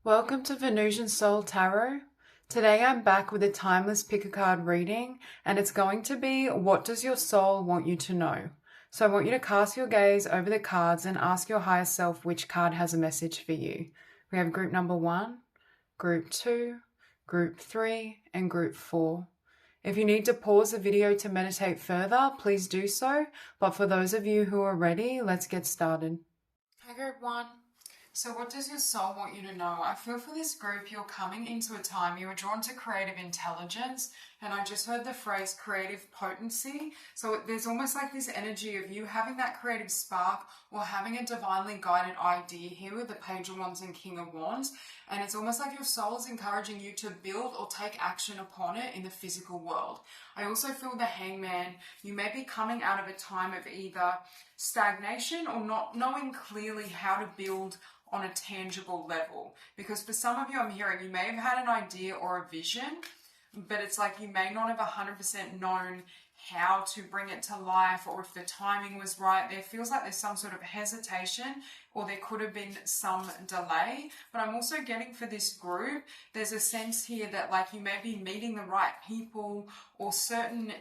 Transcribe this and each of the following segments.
Welcome to Venusian Soul Tarot. Today I'm back with a timeless pick a card reading, and it's going to be, what does your soul want you to know? So I want you to cast your gaze over the cards and ask your higher self which card has a message for you. We have group number 1, group 2, group 3, and group 4. If you need to pause the video to meditate further, please do so. But for those of you who are ready, let's get started. Okay, group 1. So what does your soul want you to know? I feel for this group, you're coming into a time, you were drawn to creative intelligence, and I just heard the phrase creative potency. So there's almost like this energy of you having that creative spark or having a divinely guided idea here with the Page of Wands and King of Wands. And it's almost like your soul is encouraging you to build or take action upon it in the physical world. I also feel the Hangman. You may be coming out of a time of either stagnation or not knowing clearly how to build on a tangible level, because for some of you, I'm hearing you may have had an idea or a vision, but it's like you may not have 100% known how to bring it to life, or if the timing was right. There feels like there's some sort of hesitation, or there could have been some delay. But I'm also getting for this group, there's a sense here that like you may be meeting the right people, or certain,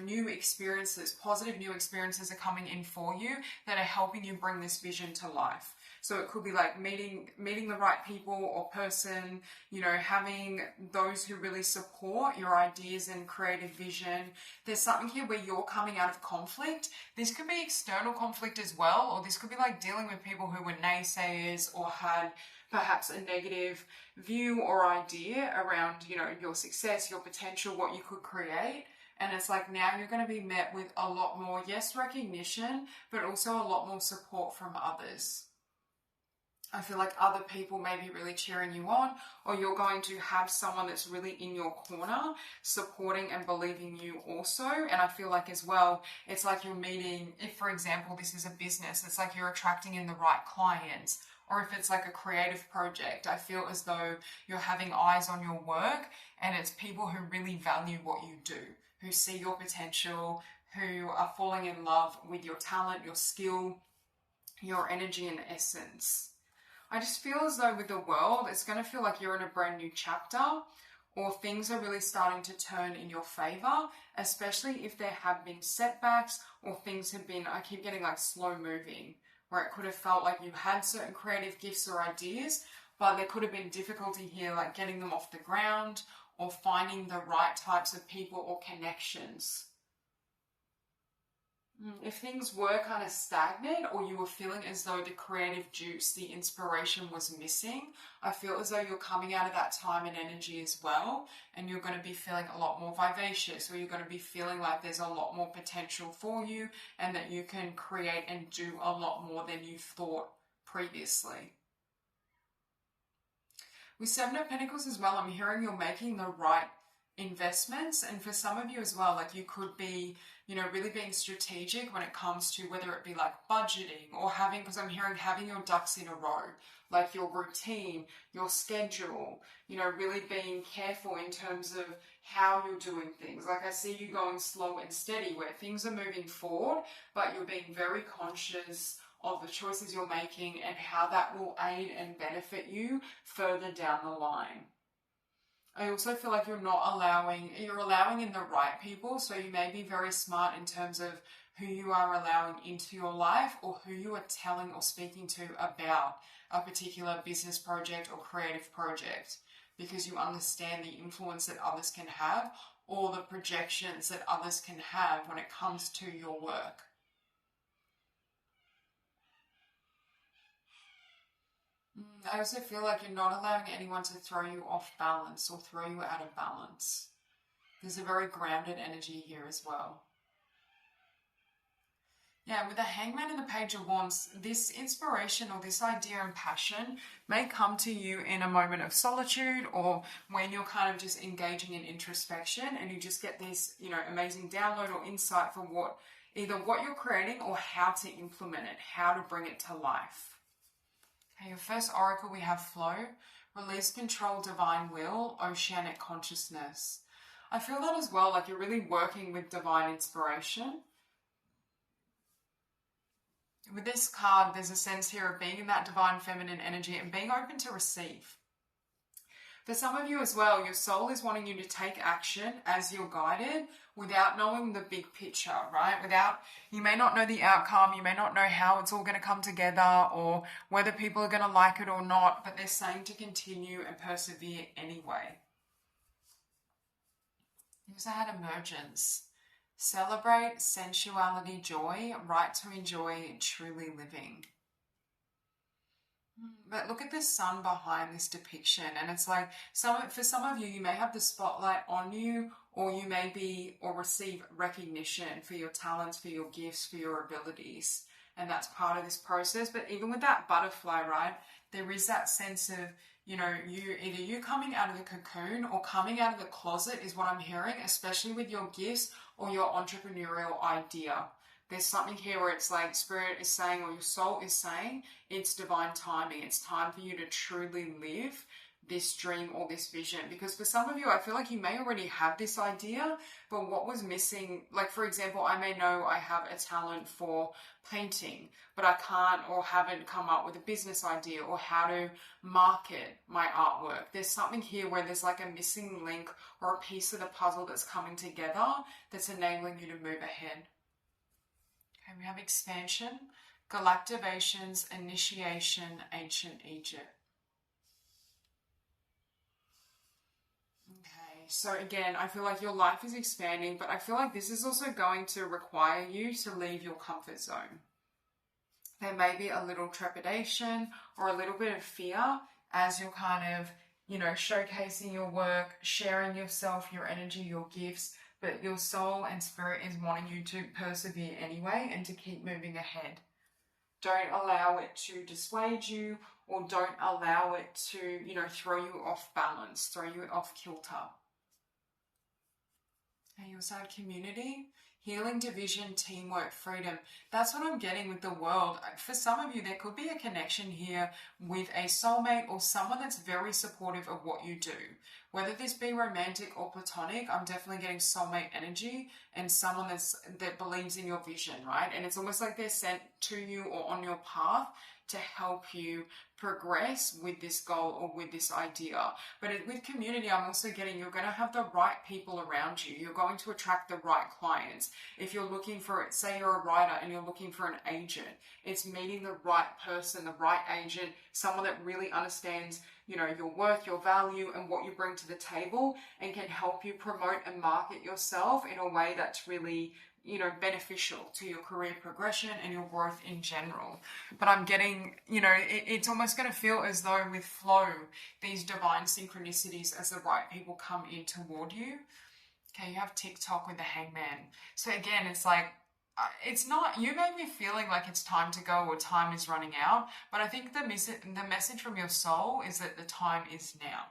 new experiences, positive new experiences are coming in for you that are helping you bring this vision to life. So it could be like meeting the right people or person, having those who really support your ideas and creative vision. There's something here where you're coming out of conflict. This could be external conflict as well, or this could be like dealing with people who were naysayers or had perhaps a negative view or idea around, your success, your potential, what you could create. And it's like now you're going to be met with a lot more, yes, recognition, but also a lot more support from others. I feel like other people may be really cheering you on, or you're going to have someone that's really in your corner, supporting and believing you also. And I feel like as well, it's like you're meeting, if for example, this is a business, it's like you're attracting in the right clients. Or if it's like a creative project, I feel as though you're having eyes on your work, and it's people who really value what you do, who see your potential, who are falling in love with your talent, your skill, your energy and essence. I just feel as though with the world, it's going to feel like you're in a brand new chapter, or things are really starting to turn in your favor, especially if there have been setbacks or things have been, I keep getting like slow moving, where it could have felt like you had certain creative gifts or ideas, but there could have been difficulty here, like getting them off the ground or finding the right types of people or connections. If things were kind of stagnant, or you were feeling as though the creative juice, the inspiration was missing, I feel as though you're coming out of that time and energy as well, and you're going to be feeling a lot more vivacious, or you're going to be feeling like there's a lot more potential for you and that you can create and do a lot more than you thought previously. With Seven of Pentacles as well, I'm hearing you're making the right investments, and for some of you as well, like you could be really being strategic when it comes to whether it be like budgeting or having, because I'm hearing having your ducks in a row, like your routine, your schedule, really being careful in terms of how you're doing things. Like I see you going slow and steady where things are moving forward, but you're being very conscious of the choices you're making and how that will aid and benefit you further down the line. I also feel like you're allowing in the right people, so you may be very smart in terms of who you are allowing into your life, or who you are telling or speaking to about a particular business project or creative project, because you understand the influence that others can have, or the projections that others can have when it comes to your work. I also feel like you're not allowing anyone to throw you off balance or throw you out of balance. There's a very grounded energy here as well. Yeah, with the Hangman and the Page of Wands, this inspiration or this idea and passion may come to you in a moment of solitude, or when you're kind of just engaging in introspection and you just get this, amazing download or insight for either what you're creating or how to implement it, how to bring it to life. Okay, your first oracle we have Flow, Release Control, Divine Will, Oceanic Consciousness. I feel that as well, like you're really working with divine inspiration. With this card, there's a sense here of being in that divine feminine energy and being open to receive. For some of you as well, your soul is wanting you to take action as you're guided without knowing the big picture, right? You may not know the outcome, you may not know how it's all going to come together or whether people are going to like it or not, but they're saying to continue and persevere anyway. You also had emergence. Celebrate sensuality, joy, right to enjoy truly living. But look at the sun behind this depiction, and it's like for some of you, you may have the spotlight on you, or you may be or receive recognition for your talents, for your gifts, for your abilities, and that's part of this process. But even with that butterfly, right, there is that sense of, you coming out of the cocoon or coming out of the closet is what I'm hearing, especially with your gifts or your entrepreneurial idea. There's something here where it's like Spirit is saying, or your soul is saying, it's divine timing. It's time for you to truly live this dream or this vision. Because for some of you, I feel like you may already have this idea, but what was missing, like for example, I may know I have a talent for painting, but I can't or haven't come up with a business idea or how to market my artwork. There's something here where there's like a missing link or a piece of the puzzle that's coming together that's enabling you to move ahead. Okay, we have expansion, galactivations, initiation, ancient Egypt. Okay, so again, I feel like your life is expanding, but I feel like this is also going to require you to leave your comfort zone. There may be a little trepidation or a little bit of fear as you're kind of, showcasing your work, sharing yourself, your energy, your gifts, but your soul and spirit is wanting you to persevere anyway and to keep moving ahead. Don't allow it to dissuade you, or don't allow it to, throw you off balance, throw you off kilter. And you also have community, healing, division, teamwork, freedom. That's what I'm getting with the world. For some of you, there could be a connection here with a soulmate or someone that's very supportive of what you do. Whether this be romantic or platonic, I'm definitely getting soulmate energy and someone that believes in your vision, right? And it's almost like they're sent to you or on your path to help you progress with this goal or with this idea. But with community, I'm also getting you're going to have the right people around you. You're going to attract the right clients. If you're looking for it, say you're a writer and you're looking for an agent, it's meeting the right person, the right agent, someone that really understands, your worth, your value, and what you bring to the table, and can help you promote and market yourself in a way that's really, beneficial to your career progression and your growth in general. But I'm getting, it's almost going to feel as though with flow, these divine synchronicities as the right people come in toward you. Okay, you have TikTok with the hangman. So again, it's like, it's not, you may be feeling like it's time to go or time is running out, but I think the message from your soul is that the time is now,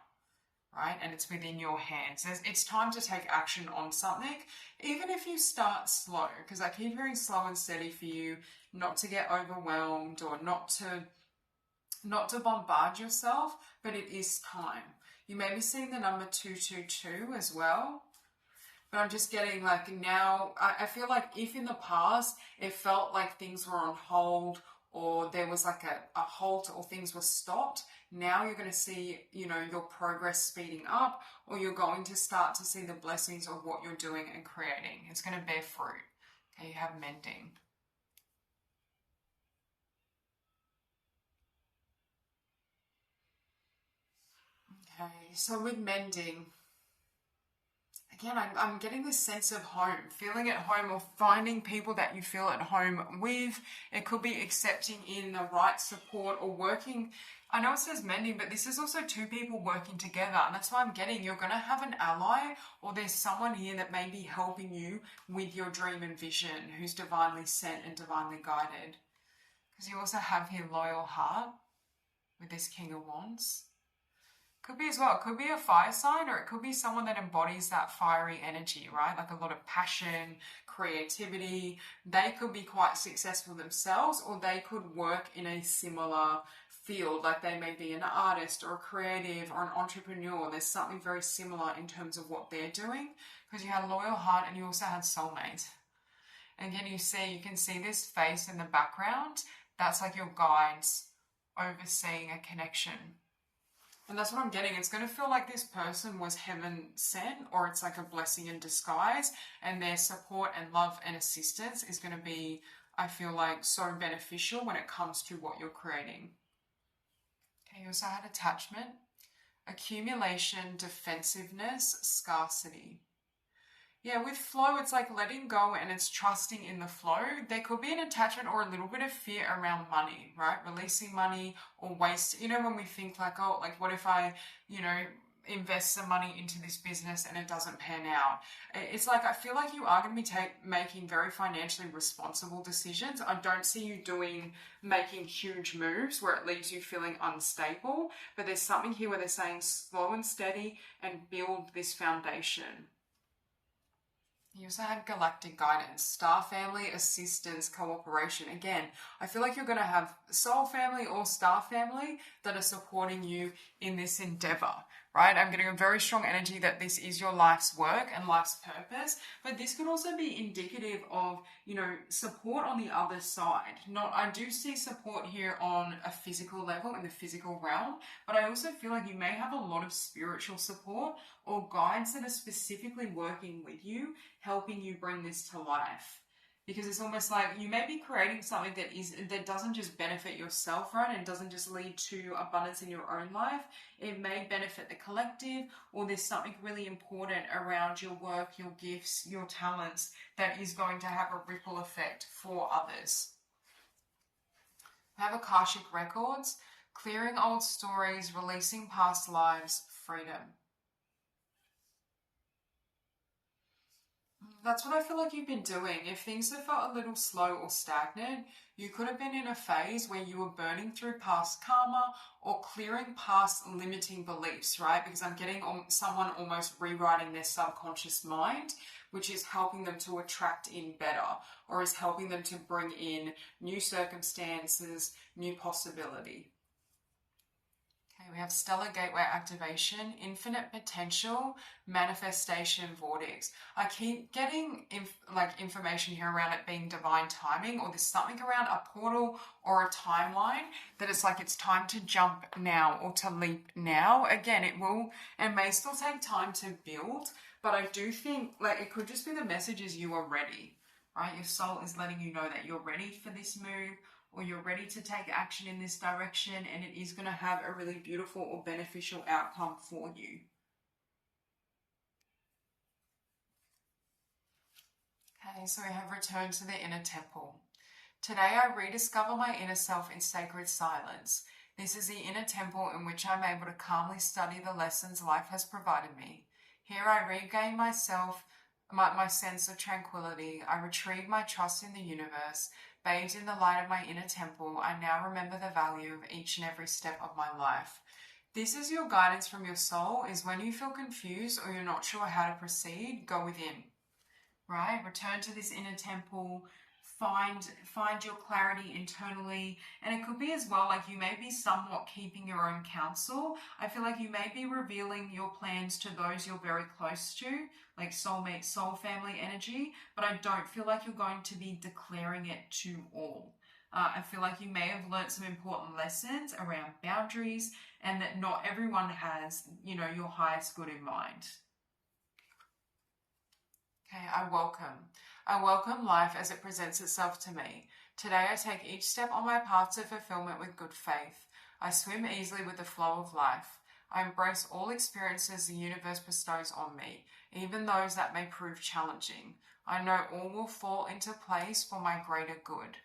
right? And it's within your hands. It's time to take action on something, even if you start slow, because I keep hearing slow and steady for you, not to get overwhelmed or not to bombard yourself, but it is time. You may be seeing the number 222 as well. But I'm just getting like now, I feel like if in the past it felt like things were on hold or there was like a halt or things were stopped, now you're going to see, your progress speeding up, or you're going to start to see the blessings of what you're doing and creating. It's going to bear fruit. Okay, you have mending. Okay, so with mending, again, I'm getting this sense of home, feeling at home, or finding people that you feel at home with. It could be accepting in the right support or working. I know it says mending, but this is also two people working together. And that's why I'm getting you're going to have an ally, or there's someone here that may be helping you with your dream and vision, who's divinely sent and divinely guided. Because you also have here loyal heart with this King of Wands. Could be as well, it could be a fire sign, or it could be someone that embodies that fiery energy, right? Like a lot of passion, creativity. They could be quite successful themselves, or they could work in a similar field. Like they may be an artist or a creative or an entrepreneur. There's something very similar in terms of what they're doing, because you had loyal heart and you also had soulmate. And again, you can see this face in the background. That's like your guides overseeing a connection. And that's what I'm getting. It's going to feel like this person was heaven sent, or it's like a blessing in disguise, and their support and love and assistance is going to be, I feel like, so beneficial when it comes to what you're creating. Okay, you also had attachment, accumulation, defensiveness, scarcity. Yeah, with flow, it's like letting go and it's trusting in the flow. There could be an attachment or a little bit of fear around money, right? Releasing money or waste. You know, when we think like, oh, like what if I, invest some money into this business and it doesn't pan out? It's like, I feel like you are going to be making very financially responsible decisions. I don't see you making huge moves where it leaves you feeling unstable, but there's something here where they're saying slow and steady and build this foundation. You also had galactic guidance, star family, assistance, cooperation. Again, I feel like you're going to have soul family or star family that are supporting you in this endeavor, right? I'm getting a very strong energy that this is your life's work and life's purpose, but this could also be indicative of, support on the other side. I do see support here on a physical level in the physical realm, but I also feel like you may have a lot of spiritual support or guides that are specifically working with you, helping you bring this to life. Because it's almost like you may be creating something that doesn't just benefit yourself, right? And doesn't just lead to abundance in your own life. It may benefit the collective, or there's something really important around your work, your gifts, your talents that is going to have a ripple effect for others. Have Akashic records, clearing old stories, releasing past lives, freedom. That's what I feel like you've been doing. If things have felt a little slow or stagnant, you could have been in a phase where you were burning through past karma or clearing past limiting beliefs, right? Because I'm getting someone almost rewriting their subconscious mind, which is helping them to attract in better, or is helping them to bring in new circumstances, new possibility. Okay, we have stellar gateway activation, infinite potential, manifestation vortex. I keep getting information here around it being divine timing, or there's something around a portal or a timeline that it's like it's time to jump now or to leap now. Again, it will and may still take time to build, but I do think like it could just be the message is you are ready, right? Your soul is letting you know that you're ready for this move, or you're ready to take action in this direction, and it is going to have a really beautiful or beneficial outcome for you. Okay, so we have returned to the inner temple. Today I rediscover my inner self in sacred silence. This is the inner temple in which I'm able to calmly study the lessons life has provided me. Here I regain myself, my sense of tranquility. I retrieve my trust in the universe. Bathed in the light of my inner temple, I now remember the value of each and every step of my life. This is your guidance from your soul, is when you feel confused or you're not sure how to proceed, go within, right? Return to this inner temple, find your clarity internally. And it could be as well like you may be somewhat keeping your own counsel. I feel like you may be revealing your plans to those you're very close to, like soulmate, soul family energy, but I don't feel like you're going to be declaring it to all. I feel like you may have learned some important lessons around boundaries, and that not everyone has, your highest good in mind. Okay, I welcome life as it presents itself to me. Today I take each step on my path to fulfillment with good faith. I swim easily with the flow of life. I embrace all experiences the universe bestows on me, even those that may prove challenging. I know all will fall into place for my greater good.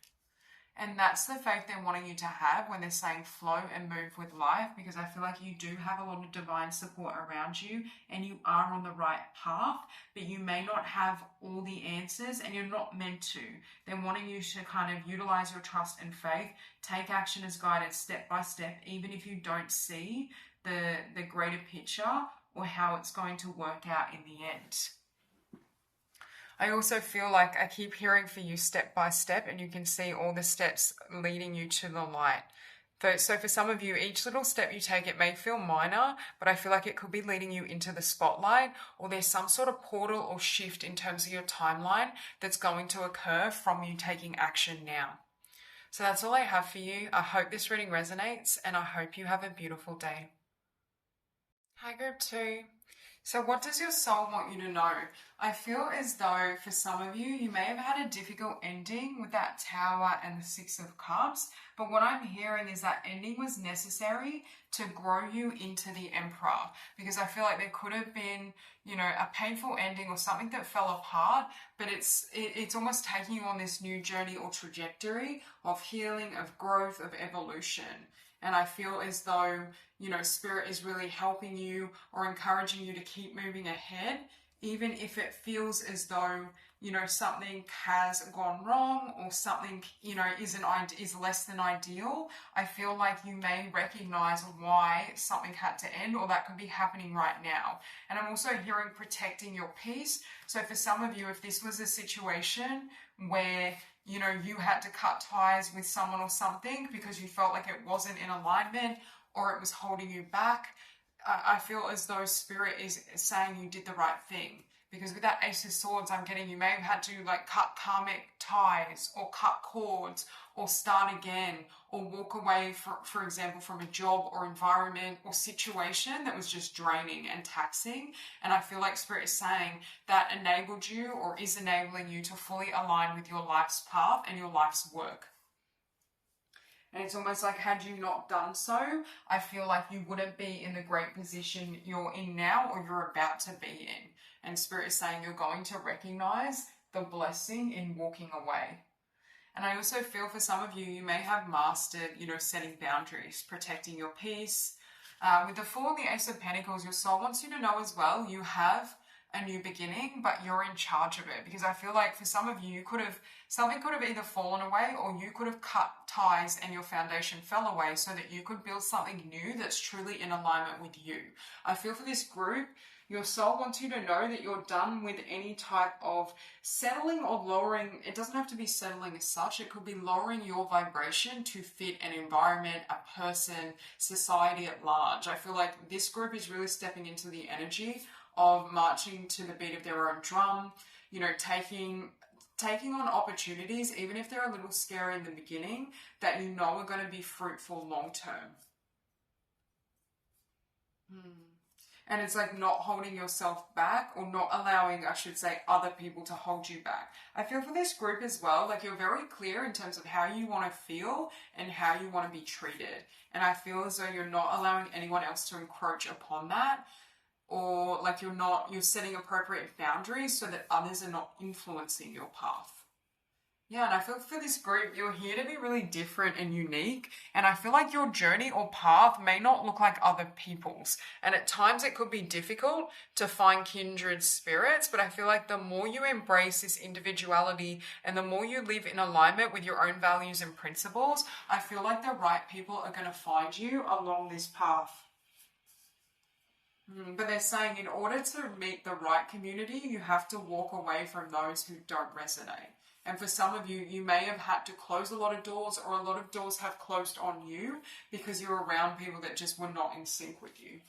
And that's the faith they're wanting you to have when they're saying flow and move with life, because I feel like you do have a lot of divine support around you and you are on the right path, but you may not have all the answers and you're not meant to. They're wanting you to kind of utilize your trust and faith, take action as guided step by step, even if you don't see the greater picture or how it's going to work out in the end. I also feel like I keep hearing for you step by step, and you can see all the steps leading you to the light. So for some of you, each little step you take, it may feel minor, but I feel like it could be leading you into the spotlight, or there's some sort of portal or shift in terms of your timeline that's going to occur from you taking action now. So that's all I have for you. I hope this reading resonates, and I hope you have a beautiful day. Hi, group 2. So what does your soul want you to know? I feel as though for some of you, you may have had a difficult ending with that Tower and the Six of Cups, but what I'm hearing is that ending was necessary to grow you into the Emperor, because I feel like there could have been, a painful ending or something that fell apart, but it's almost taking you on this new journey or trajectory of healing, of growth, of evolution. And I feel as though, Spirit is really helping you or encouraging you to keep moving ahead, even if it feels as though, something has gone wrong or something, is less than ideal. I feel like you may recognize why something had to end, or that could be happening right now. And I'm also hearing protecting your peace. So for some of you, if this was a situation where you had to cut ties with someone or something because you felt like it wasn't in alignment or it was holding you back, I feel as though Spirit is saying you did the right thing. Because with that Ace of Swords, I'm getting you may have had to cut karmic ties or cut cords or start again or walk away, for example, from a job or environment or situation that was just draining and taxing. And I feel like Spirit is saying that enabled you or is enabling you to fully align with your life's path and your life's work. And it's almost like had you not done so, I feel like you wouldn't be in the great position you're in now or you're about to be in. And Spirit is saying you're going to recognize the blessing in walking away. And I also feel for some of you, you may have mastered, setting boundaries, protecting your peace. With the Fool and the Ace of Pentacles, your soul wants you to know as well, you have a new beginning, but you're in charge of it. Because I feel like for some of you, something could have either fallen away or you could have cut ties and your foundation fell away so that you could build something new that's truly in alignment with you. I feel for this group, your soul wants you to know that you're done with any type of settling or lowering. It doesn't have to be settling as such. It could be lowering your vibration to fit an environment, a person, society at large. I feel like this group is really stepping into the energy of marching to the beat of their own drum, taking on opportunities, even if they're a little scary in the beginning, that are going to be fruitful long term. And it's like not holding yourself back or not allowing, I should say, other people to hold you back. I feel for this group as well, like you're very clear in terms of how you want to feel and how you want to be treated. And I feel as though you're not allowing anyone else to encroach upon that, or like you're setting appropriate boundaries so that others are not influencing your path. Yeah, and I feel for this group, you're here to be really different and unique. And I feel like your journey or path may not look like other people's. And at times it could be difficult to find kindred spirits, but I feel like the more you embrace this individuality and the more you live in alignment with your own values and principles, I feel like the right people are going to find you along this path. But they're saying in order to meet the right community, you have to walk away from those who don't resonate. And for some of you, you may have had to close a lot of doors, or a lot of doors have closed on you because you're around people that just were not in sync with you.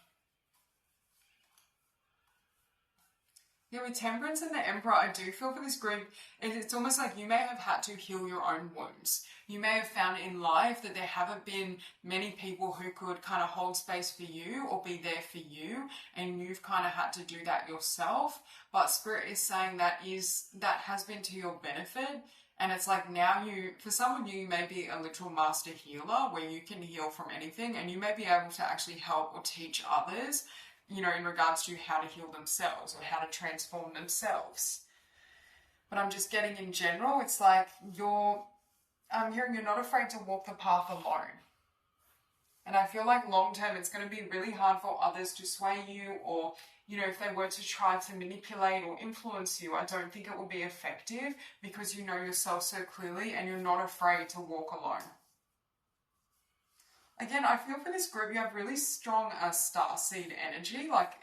Yeah, with Temperance and the Emperor, I do feel for this group, it's almost like you may have had to heal your own wounds. You may have found in life that there haven't been many people who could kind of hold space for you or be there for you, and you've kind of had to do that yourself. But Spirit is saying that has been to your benefit. And it's like now for some of you, you may be a literal master healer where you can heal from anything, and you may be able to actually help or teach others, in regards to how to heal themselves or how to transform themselves. But I'm just getting in general, it's like I'm hearing you're not afraid to walk the path alone. And I feel like long term, it's going to be really hard for others to sway you, or, if they were to try to manipulate or influence you, I don't think it will be effective because you know yourself so clearly and you're not afraid to walk alone. Again, I feel for this group, you have really strong starseed energy. Like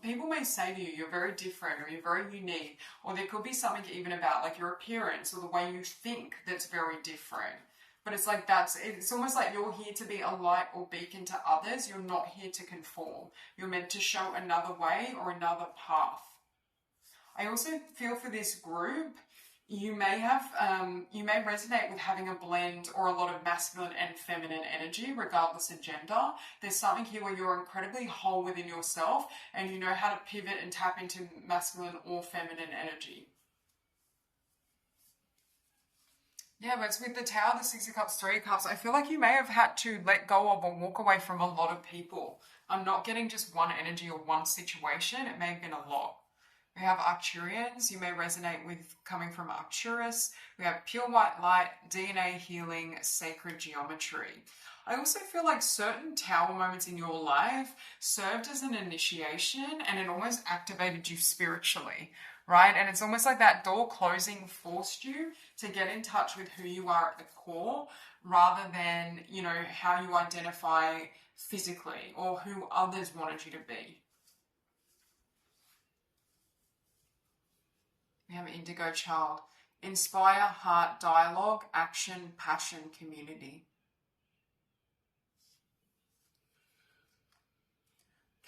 people may say to you, you're very different or you're very unique, or there could be something even about like your appearance or the way you think that's very different. But it's like it's almost like you're here to be a light or beacon to others. You're not here to conform. You're meant to show another way or another path. I also feel for this group, you may have, you may resonate with having a blend or a lot of masculine and feminine energy, regardless of gender. There's something here where you're incredibly whole within yourself and you know how to pivot and tap into masculine or feminine energy. Yeah, but it's with the Tower, the Six of Cups, Three of Cups. I feel like you may have had to let go of or walk away from a lot of people. I'm not getting just one energy or one situation. It may have been a lot. We have Arcturians. You may resonate with coming from Arcturus. We have pure white light, DNA healing, sacred geometry. I also feel like certain Tower moments in your life served as an initiation and it almost activated you spiritually, right? And it's almost like that door closing forced you to get in touch with who you are at the core rather than, you know, how you identify physically or who others wanted you to be. We have Indigo Child. Inspire, heart, dialogue, action, passion, community.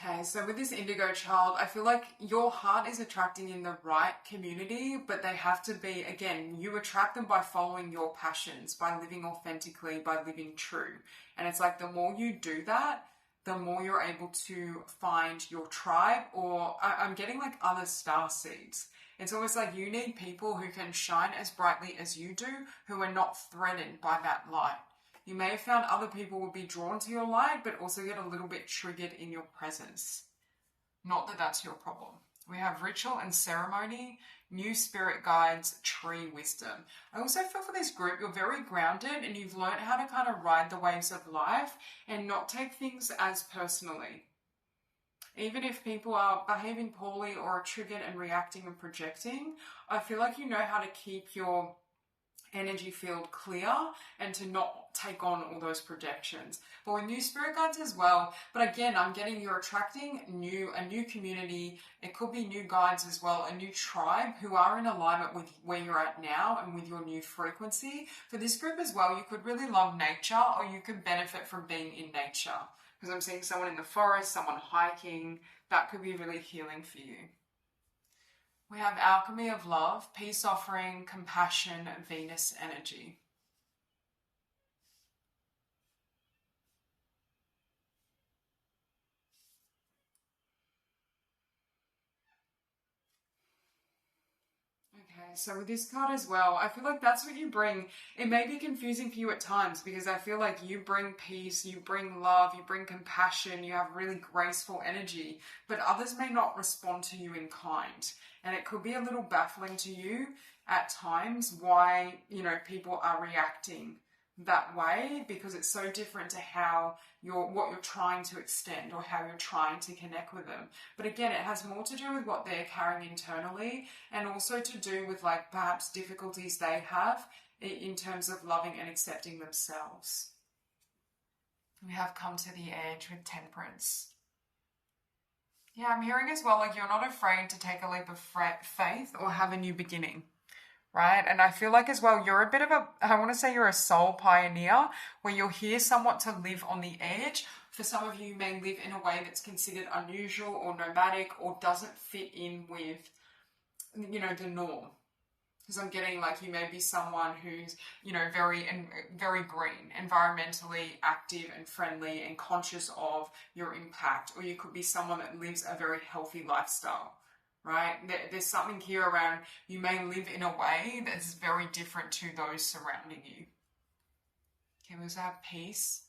Okay, so with this Indigo Child, I feel like your heart is attracting in the right community, but they have to be, again, you attract them by following your passions, by living authentically, by living true. And it's like the more you do that, the more you're able to find your tribe, or I'm getting like other star seeds. It's almost like you need people who can shine as brightly as you do, who are not threatened by that light. You may have found other people will be drawn to your light, but also get a little bit triggered in your presence. Not that that's your problem. We have ritual and ceremony, new spirit guides, tree wisdom. I also feel for this group, you're very grounded and you've learned how to kind of ride the waves of life and not take things as personally. Even if people are behaving poorly or are triggered and reacting and projecting, I feel like you know how to keep your energy field clear and to not take on all those projections. But with new spirit guides as well, but again, I'm getting you're attracting a new community. It could be new guides as well, a new tribe who are in alignment with where you're at now and with your new frequency. For this group as well, you could really love nature or you could benefit from being in nature. Because I'm seeing someone in the forest, someone hiking, that could be really healing for you. We have alchemy of love, peace offering, compassion, Venus energy. Okay, so with this card as well, I feel like that's what you bring. It may be confusing for you at times because I feel like you bring peace, you bring love, you bring compassion, you have really graceful energy, but others may not respond to you in kind. And it could be a little baffling to you at times why, you know, people are reacting that way because it's so different to how what you're trying to extend or how you're trying to connect with them. But again, it has more to do with what they're carrying internally and also to do with like perhaps difficulties they have in terms of loving and accepting themselves. We have come to the edge with Temperance. Yeah, I'm hearing as well, like you're not afraid to take a leap of faith or have a new beginning, right? And I feel like as well, you're a bit of I want to say you're a soul pioneer where you're here somewhat to live on the edge. For some of you, you may live in a way that's considered unusual or nomadic or doesn't fit in with, you know, the norm. Because I'm getting like you may be someone who's, you know, very green, environmentally active and friendly and conscious of your impact. Or you could be someone that lives a very healthy lifestyle, right? There's something here around you may live in a way that's very different to those surrounding you. Okay, we also have peace.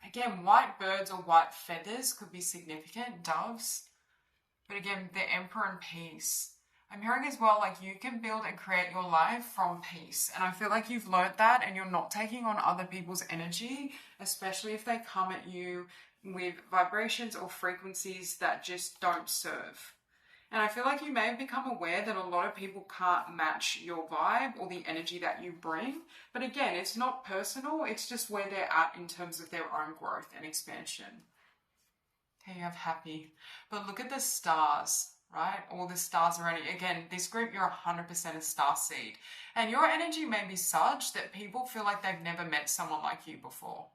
Again, white birds or white feathers could be significant, doves. But again, the Emperor and peace. I'm hearing as well, like you can build and create your life from peace. And I feel like you've learned that and you're not taking on other people's energy, especially if they come at you with vibrations or frequencies that just don't serve. And I feel like you may have become aware that a lot of people can't match your vibe or the energy that you bring. But again, it's not personal. It's just where they're at in terms of their own growth and expansion. Okay, you have happy. But look at the stars. Right? All the stars around you. Again, this group, you're 100% a star seed. And your energy may be such that people feel like they've never met someone like you before.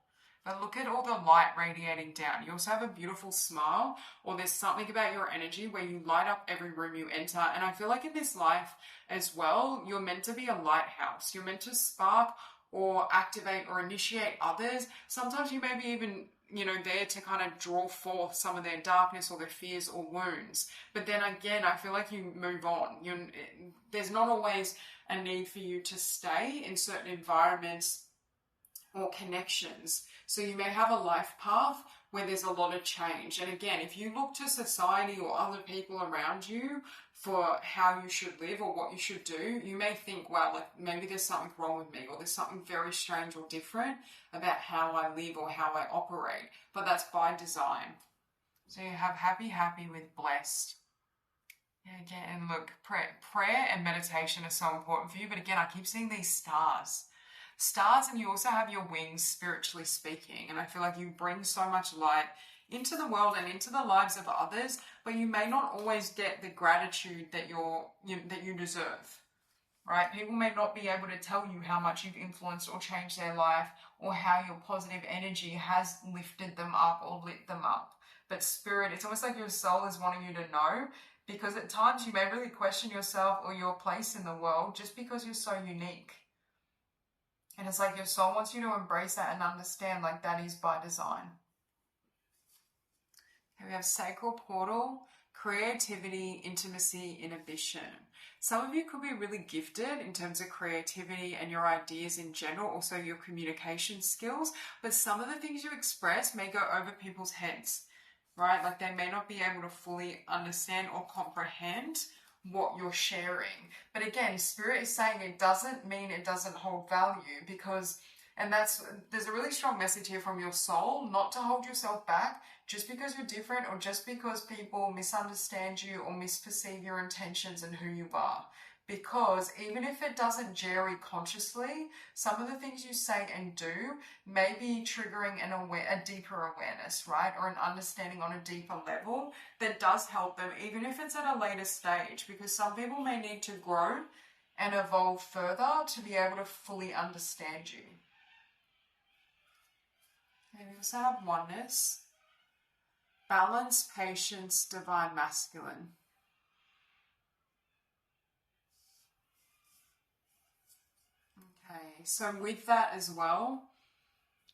But look at all the light radiating down. You also have a beautiful smile, or there's something about your energy where you light up every room you enter. And I feel like in this life as well, you're meant to be a lighthouse. You're meant to spark or activate or initiate others. Sometimes you may be even, there to kind of draw forth some of their darkness or their fears or wounds. But then again, I feel like you move on. There's not always a need for you to stay in certain environments or connections. So you may have a life path where there's a lot of change. And again, if you look to society or other people around you for how you should live or what you should do, you may think, wow, like maybe there's something wrong with me, or there's something very strange or different about how I live or how I operate. But that's by design. So you have happy, happy with blessed. Yeah, again, look, prayer and meditation are so important for you. But again, I keep seeing these stars. Stars, and you also have your wings, spiritually speaking. And I feel like you bring so much light into the world and into the lives of others, but you may not always get the gratitude that you deserve, right? People may not be able to tell you how much you've influenced or changed their life, or how your positive energy has lifted them up or lit them up. But spirit, it's almost like your soul is wanting you to know, because at times you may really question yourself or your place in the world just because you're so unique. And it's like your soul wants you to embrace that and understand, like, that is by design. Okay, we have sacral portal, creativity, intimacy, inhibition. Some of you could be really gifted in terms of creativity and your ideas in general, also your communication skills, but some of the things you express may go over people's heads, right? Like they may not be able to fully understand or comprehend what you're sharing. But again, spirit is saying it doesn't mean it doesn't hold value, because, and there's a really strong message here from your soul, not to hold yourself back just because you're different, or just because people misunderstand you or misperceive your intentions and who you are. Because even if it doesn't jerry consciously, some of the things you say and do may be triggering a deeper awareness, right? Or an understanding on a deeper level that does help them, even if it's at a later stage, because some people may need to grow and evolve further to be able to fully understand you. And we also have oneness, balance, patience, divine masculine. Okay, so with that as well,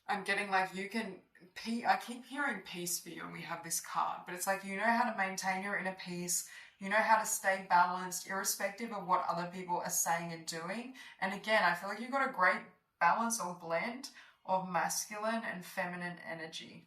I'm getting like I keep hearing peace for you, and we have this card, but it's like you know how to maintain your inner peace, you know how to stay balanced, irrespective of what other people are saying and doing. And again, I feel like you've got a great balance or blend of masculine and feminine energy.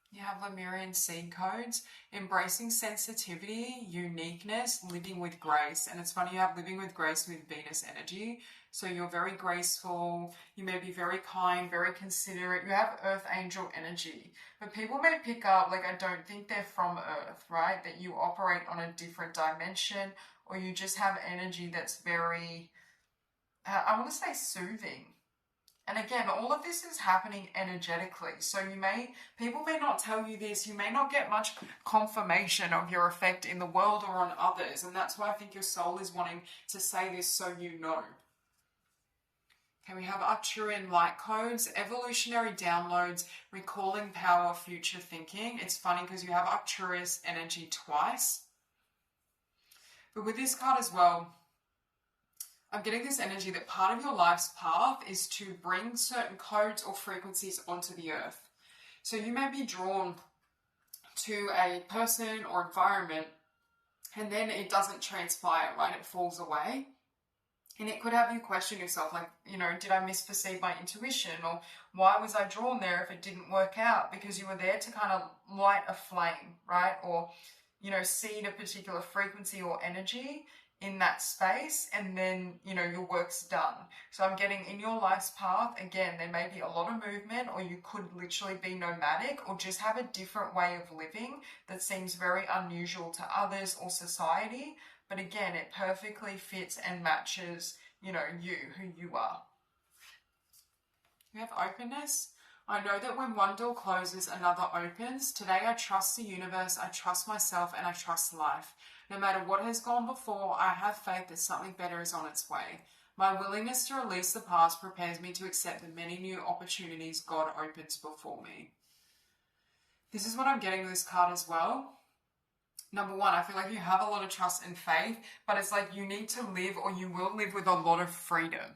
You have Lemurian seed codes, embracing sensitivity, uniqueness, living with grace. And it's funny, you have living with grace with Venus energy. So you're very graceful, you may be very kind, very considerate. You have Earth Angel energy. But people may pick up, like, I don't think they're from Earth, right? That you operate on a different dimension, or you just have energy that's very, I want to say soothing. And again, all of this is happening energetically. So people may not tell you this, you may not get much confirmation of your effect in the world or on others. And that's why I think your soul is wanting to say this so you know. Okay, we have Arcturian light codes, evolutionary downloads, recalling power, future thinking. It's funny because you have Arcturus energy twice. But with this card as well, I'm getting this energy that part of your life's path is to bring certain codes or frequencies onto the earth. So you may be drawn to a person or environment, and then it doesn't transpire, right? It falls away. And it could have you question yourself, like, did I misperceive my intuition? Or why was I drawn there if it didn't work out? Because you were there to kind of light a flame, right? Or, seed a particular frequency or energy in that space, and then your work's done. So I'm getting in your life's path, again, there may be a lot of movement, or you could literally be nomadic, or just have a different way of living that seems very unusual to others or society, but again, it perfectly fits and matches who you are. We have openness. I know that when one door closes, another opens. Today I trust the universe, I trust myself, and I trust life. No matter what has gone before, I have faith that something better is on its way. My willingness to release the past prepares me to accept the many new opportunities God opens before me. This is what I'm getting with this card as well. Number one, I feel like you have a lot of trust and faith, but it's like you need to live, or you will live, with a lot of freedom,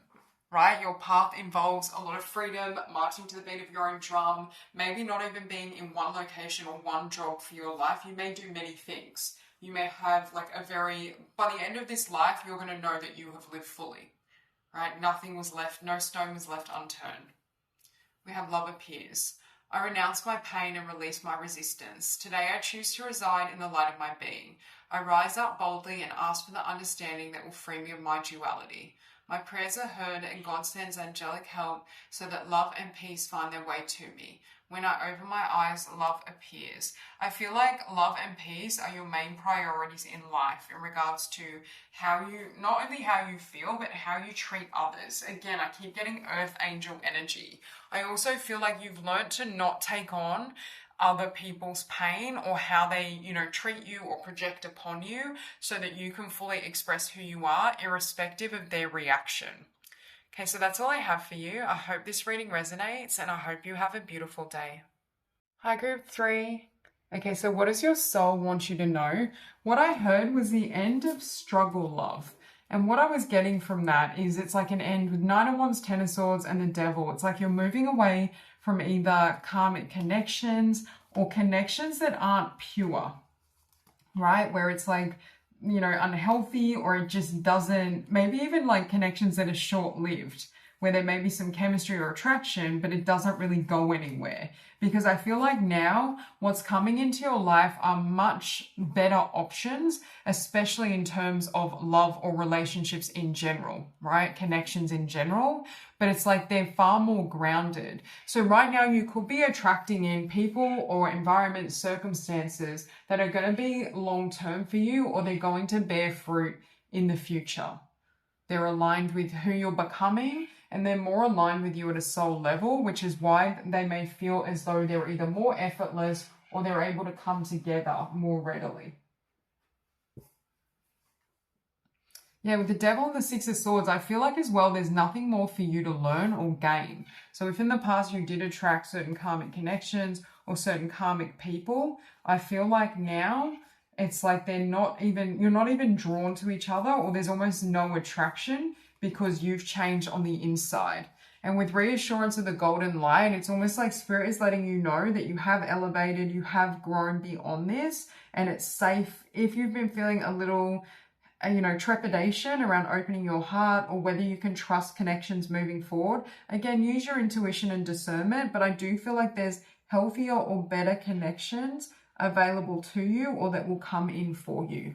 right? Your path involves a lot of freedom, marching to the beat of your own drum, maybe not even being in one location or one job for your life. You may do many things. You may have like by the end of this life, you're going to know that you have lived fully, right? Nothing was left, no stone was left unturned. We have love appears. I renounce my pain and release my resistance. Today I choose to reside in the light of my being. I rise up boldly and ask for the understanding that will free me of my duality. My prayers are heard and God sends angelic help so that love and peace find their way to me. When I open my eyes, love appears. I feel like love and peace are your main priorities in life in regards to not only how you feel, but how you treat others. Again, I keep getting earth angel energy. I also feel like you've learned to not take on other people's pain or how they, treat you or project upon you, so that you can fully express who you are irrespective of their reaction. Okay, so that's all I have for you. I hope this reading resonates and I hope you have a beautiful day. Hi, group 3. Okay, so what does your soul want you to know? What I heard was the end of struggle love. And what I was getting from that is it's like an end with Nine of Wands, Ten of Swords, and the Devil. It's like you're moving away from either karmic connections or connections that aren't pure, right? Where it's like, unhealthy, or it just doesn't, maybe even like connections that are short-lived, where there may be some chemistry or attraction, but it doesn't really go anywhere. Because I feel like now what's coming into your life are much better options, especially in terms of love or relationships in general, right? Connections in general, but it's like they're far more grounded. So right now you could be attracting in people or environments, circumstances that are going to be long-term for you, or they're going to bear fruit in the future. They're aligned with who you're becoming, and they're more aligned with you at a soul level, which is why they may feel as though they're either more effortless or they're able to come together more readily. Yeah, with the Devil and the Six of Swords, I feel like as well there's nothing more for you to learn or gain. So if in the past you did attract certain karmic connections or certain karmic people, I feel like now it's like you're not even drawn to each other, or there's almost no attraction because you've changed on the inside. And with reassurance of the golden light, it's almost like Spirit is letting you know that you have elevated, you have grown beyond this, and it's safe. If you've been feeling a little, trepidation around opening your heart, or whether you can trust connections moving forward, again, use your intuition and discernment, but I do feel like there's healthier or better connections available to you, or that will come in for you.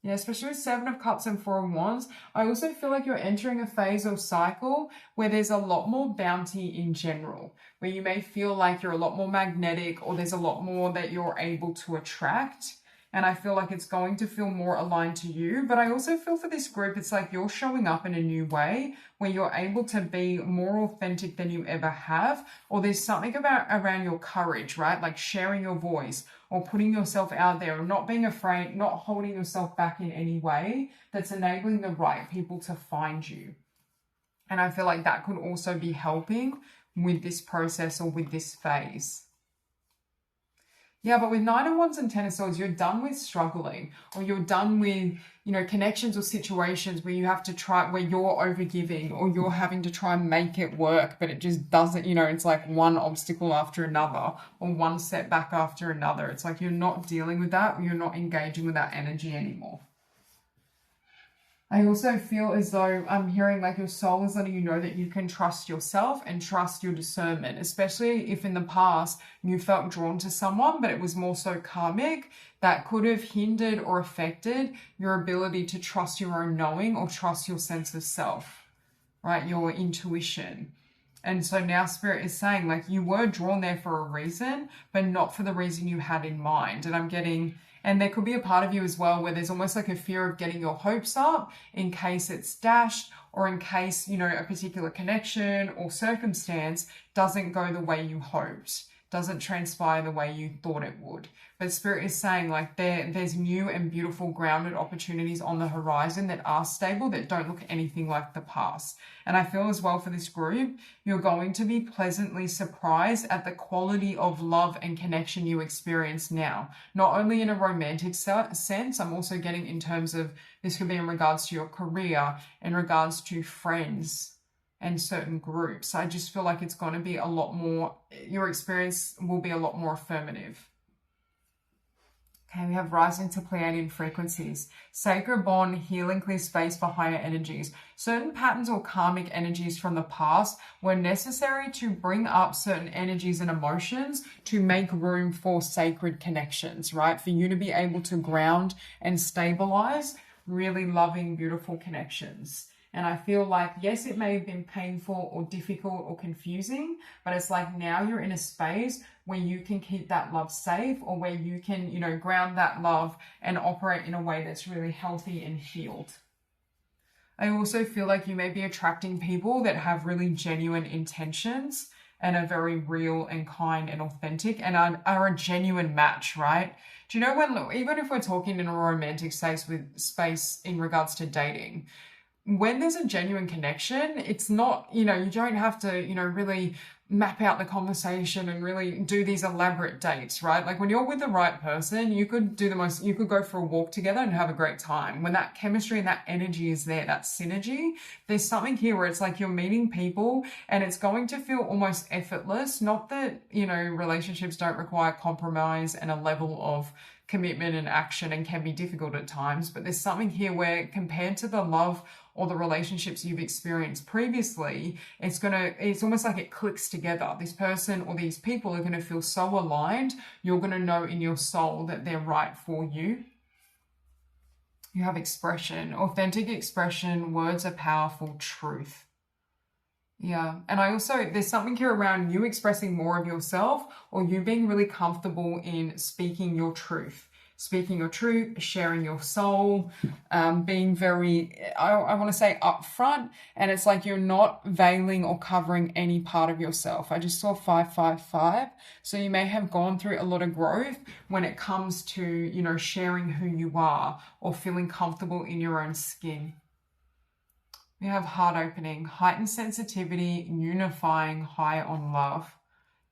Yeah, especially with Seven of Cups and Four of Wands, I also feel like you're entering a phase or cycle where there's a lot more bounty in general, where you may feel like you're a lot more magnetic, or there's a lot more that you're able to attract. And I feel like it's going to feel more aligned to you. But I also feel for this group, it's like you're showing up in a new way where you're able to be more authentic than you ever have. Or there's something around your courage, right? Like sharing your voice or putting yourself out there, or not being afraid, not holding yourself back in any way, that's enabling the right people to find you. And I feel like that could also be helping with this process or with this phase. Yeah, but with Nine of Wands and Ten of Swords, you're done with struggling, or you're done with, connections or situations where you have to where you're overgiving, or you're having to try and make it work, but it just doesn't, it's like one obstacle after another, or one setback after another. It's like you're not dealing with that, or you're not engaging with that energy anymore. I also feel as though I'm hearing like your soul is letting you know that you can trust yourself and trust your discernment, especially if in the past you felt drawn to someone, but it was more so karmic, that could have hindered or affected your ability to trust your own knowing or trust your sense of self, right? Your intuition. And so now Spirit is saying like you were drawn there for a reason, but not for the reason you had in mind. And there could be a part of you as well where there's almost like a fear of getting your hopes up in case it's dashed, or in case, a particular connection or circumstance doesn't go the way you hoped. doesn't transpire the way you thought it would. But Spirit is saying like there's new and beautiful grounded opportunities on the horizon that are stable, that don't look anything like the past. And I feel as well for this group, you're going to be pleasantly surprised at the quality of love and connection you experience now. Not only in a romantic sense, I'm also getting in terms of, this could be in regards to your career, in regards to friends and certain groups. I just feel like it's going to be a lot more, your experience will be a lot more affirmative. Okay, we have rising to Pleiadian frequencies. Sacred bond, healing, clear space for higher energies. Certain patterns or karmic energies from the past were necessary to bring up certain energies and emotions to make room for sacred connections, right? For you to be able to ground and stabilize really loving, beautiful connections. And I feel like, yes, it may have been painful or difficult or confusing, but it's like now you're in a space where you can keep that love safe, or where you can, you know, ground that love and operate in a way that's really healthy and healed. I also feel like you may be attracting people that have really genuine intentions and are very real and kind and authentic and are a genuine match, right? Do you know when, even if we're talking in a romantic space in regards to dating, when there's a genuine connection, it's not, you know, you don't have to, you know, really map out the conversation and really do these elaborate dates, right? Like when you're with the right person, you could you could go for a walk together and have a great time. When that chemistry and that energy is there, that synergy, there's something here where it's like you're meeting people and it's going to feel almost effortless. Not that, you know, relationships don't require compromise and a level of commitment and action and can be difficult at times, but there's something here where compared to the love or the relationships you've experienced previously, it's almost like it clicks together. This person or these people are going to feel so aligned. You're going to know in your soul that they're right for you. You have expression, authentic expression, words are powerful, truth. Yeah, and I also, there's something here around you expressing more of yourself, or you being really comfortable in speaking your truth, sharing your soul, being very, I want to say upfront, and it's like you're not veiling or covering any part of yourself. I just saw 555, so you may have gone through a lot of growth when it comes to, you know, sharing who you are or feeling comfortable in your own skin. We have heart opening, heightened sensitivity, unifying, high on love.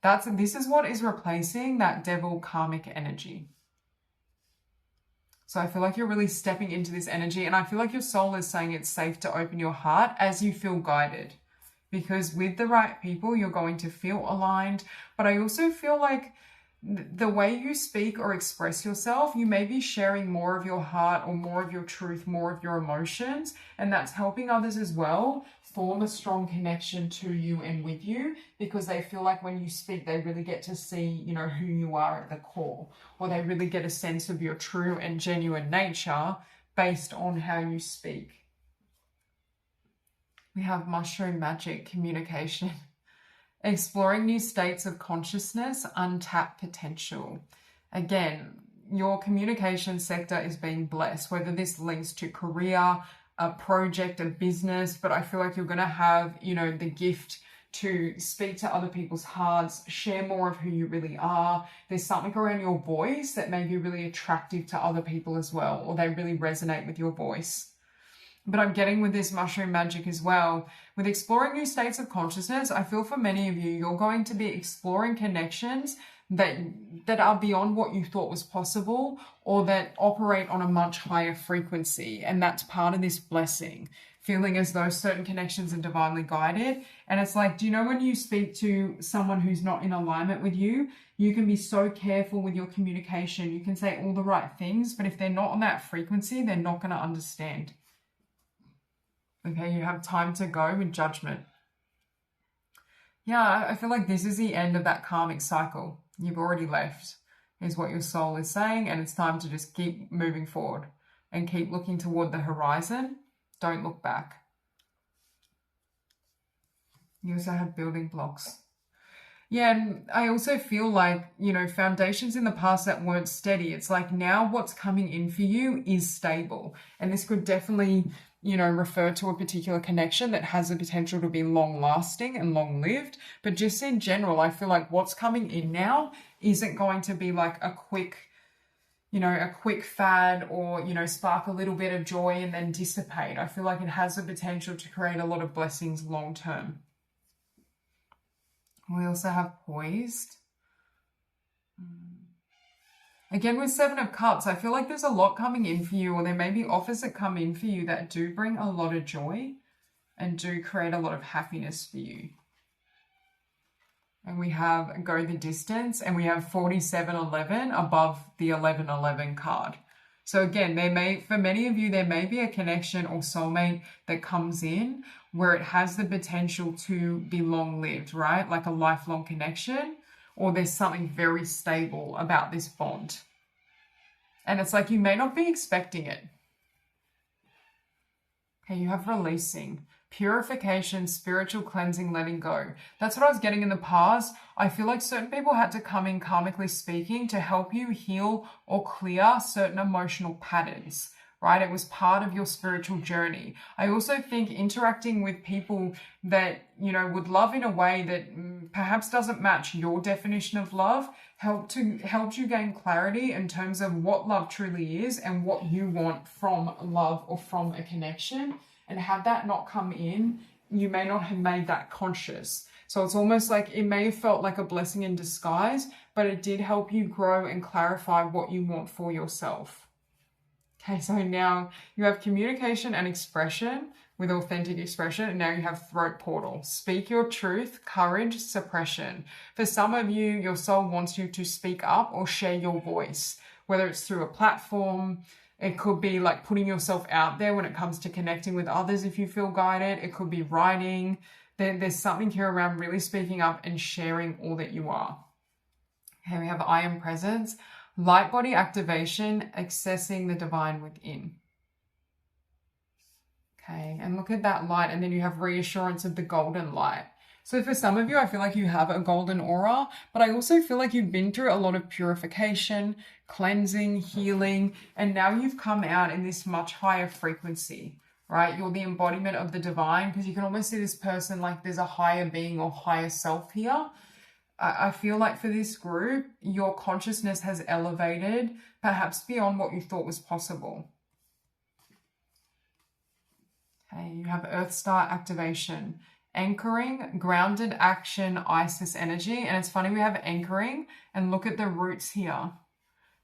This is what is replacing that devil karmic energy. So I feel like you're really stepping into this energy, and I feel like your soul is saying it's safe to open your heart as you feel guided. Because with the right people, you're going to feel aligned. But I also feel like the way you speak or express yourself, you may be sharing more of your heart or more of your truth, more of your emotions, and that's helping others as well form a strong connection to you and with you, because they feel like when you speak, they really get to see, you know, who you are at the core, or they really get a sense of your true and genuine nature based on how you speak. We have mushroom magic, communication. Exploring new states of consciousness, untapped potential. Again, your communication sector is being blessed, whether this links to career, a project, a business, but I feel like you're going to have, you know, the gift to speak to other people's hearts, share more of who you really are. There's something around your voice that may be really attractive to other people as well, or they really resonate with your voice. But I'm getting with this mushroom magic as well. With exploring new states of consciousness, I feel for many of you, you're going to be exploring connections that are beyond what you thought was possible, or that operate on a much higher frequency. And that's part of this blessing, feeling as though certain connections are divinely guided. And it's like, do you know when you speak to someone who's not in alignment with you, you can be so careful with your communication. You can say all the right things, but if they're not on that frequency, they're not going to understand. Okay, you have time to go with judgment. Yeah, I feel like this is the end of that karmic cycle. You've already left, is what your soul is saying, and it's time to just keep moving forward and keep looking toward the horizon. Don't look back. You also have building blocks. Yeah, and I also feel like, you know, foundations in the past that weren't steady, it's like now what's coming in for you is stable. And this could definitely refer to a particular connection that has the potential to be long lasting and long lived. But just in general, I feel like what's coming in now isn't going to be like a quick fad or, spark a little bit of joy and then dissipate. I feel like it has the potential to create a lot of blessings long term. We also have poised. Again, with Seven of Cups, I feel like there's a lot coming in for you, or there may be offers that come in for you that do bring a lot of joy and do create a lot of happiness for you. And we have Go the Distance, and we have 4711 above the 1111 card. So again, for many of you, there may be a connection or soulmate that comes in where it has the potential to be long-lived, right? Like a lifelong connection, or there's something very stable about this bond. And it's like you may not be expecting it. Okay, you have releasing, purification, spiritual cleansing, letting go. That's what I was getting in the past. I feel like certain people had to come in, karmically speaking, to help you heal or clear certain emotional patterns, right? It was part of your spiritual journey. I also think interacting with people that, would love in a way that perhaps doesn't match your definition of love helped you gain clarity in terms of what love truly is and what you want from love or from a connection. And had that not come in, you may not have made that conscious. So it's almost like it may have felt like a blessing in disguise, but it did help you grow and clarify what you want for yourself. Okay, so now you have communication and expression with authentic expression, and now you have throat portal. Speak your truth, courage, suppression. For some of you, your soul wants you to speak up or share your voice, whether it's through a platform. It could be like putting yourself out there when it comes to connecting with others if you feel guided. It could be writing. There's something here around really speaking up and sharing all that you are. Okay, we have I am presence. Light body activation, accessing the divine within. Okay, and look at that light, and then you have reassurance of the golden light. So for some of you, I feel like you have a golden aura, but I also feel like you've been through a lot of purification, cleansing, healing, and now you've come out in this much higher frequency, right? You're the embodiment of the divine, because you can almost see this person like there's a higher being or higher self here. I feel like for this group, your consciousness has elevated perhaps beyond what you thought was possible. Okay, you have Earth Star activation, anchoring, grounded action, Isis energy. And it's funny we have anchoring, and look at the roots here.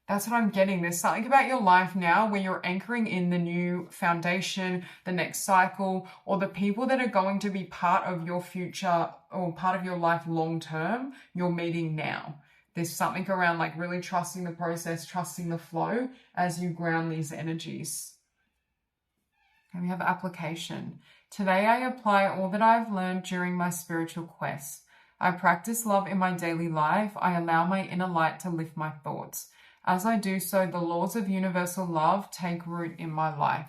That's what I'm getting. There's something about your life now where you're anchoring in the new foundation, the next cycle, or the people that are going to be part of your future or part of your life long term, you're meeting now. There's something around like really trusting the process, trusting the flow as you ground these energies. And we have application. Today I apply all that I've learned during my spiritual quest. I practice love in my daily life. I allow my inner light to lift my thoughts. As I do so, the laws of universal love take root in my life.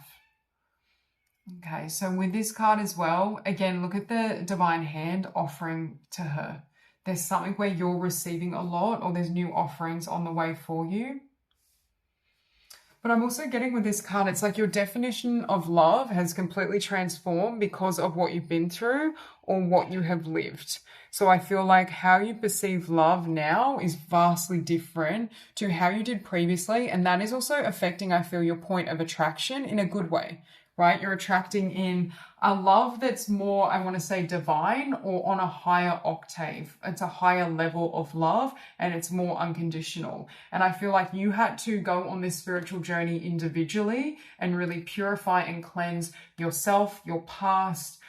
Okay, so with this card as well, again, look at the divine hand offering to her. There's something where you're receiving a lot, or there's new offerings on the way for you. But I'm also getting with this card, it's like your definition of love has completely transformed because of what you've been through or what you have lived. So I feel like how you perceive love now is vastly different to how you did previously. And that is also affecting, I feel, your point of attraction in a good way, right? You're attracting in a love that's more, I want to say, divine or on a higher octave. It's a higher level of love and it's more unconditional. And I feel like you had to go on this spiritual journey individually and really purify and cleanse yourself, your past